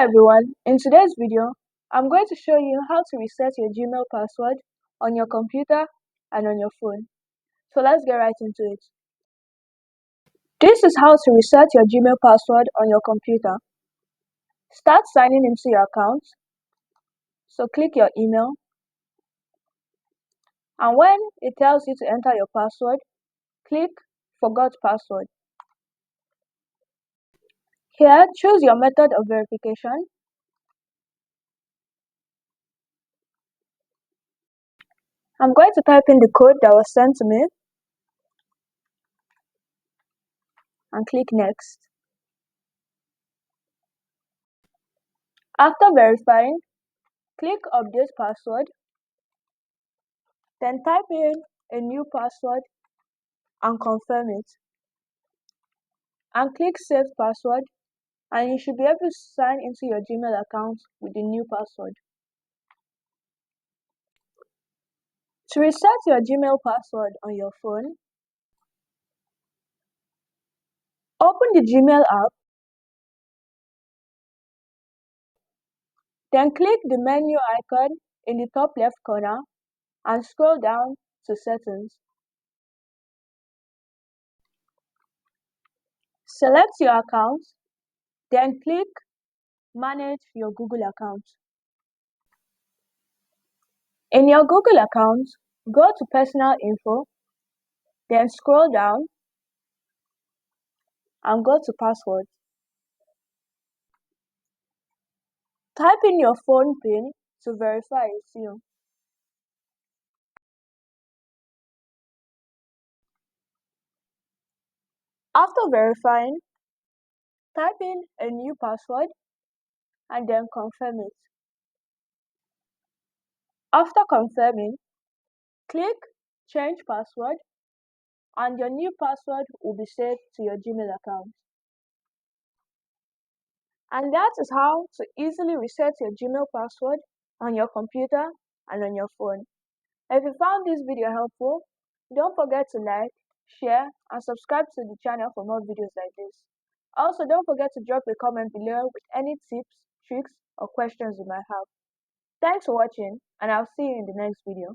everyone, in today's video, I'm going to show you how to reset your Gmail password on your computer and on your phone. So let's get right into it. This is how to reset your Gmail password on your computer. Start signing into your account. So click your email. And when it tells you to enter your password, click Forgot Password. Here, choose your method of verification. I'm going to type in the code that was sent to me and click Next. After verifying, click Update Password. Then type in a new password and confirm it. And click Save Password, and you should be able to sign into your Gmail account with the new password. To reset your Gmail password on your phone, open the Gmail app, then click the menu icon in the top left corner and scroll down to Settings. Select your account, then click Manage your Google account. In your Google account, go to Personal Info, then scroll down and go to Password. Type in your phone PIN to verify it's you. After verifying, type in a new password and then confirm it. After confirming, click Change Password and your new password will be saved to your Gmail account. And that is how to easily reset your Gmail password on your computer and on your phone. If you found this video helpful, don't forget to like, share, and subscribe to the channel for more videos like this. Also, don't forget to drop a comment below with any tips, tricks, or questions you might have. Thanks for watching, and I'll see you in the next video.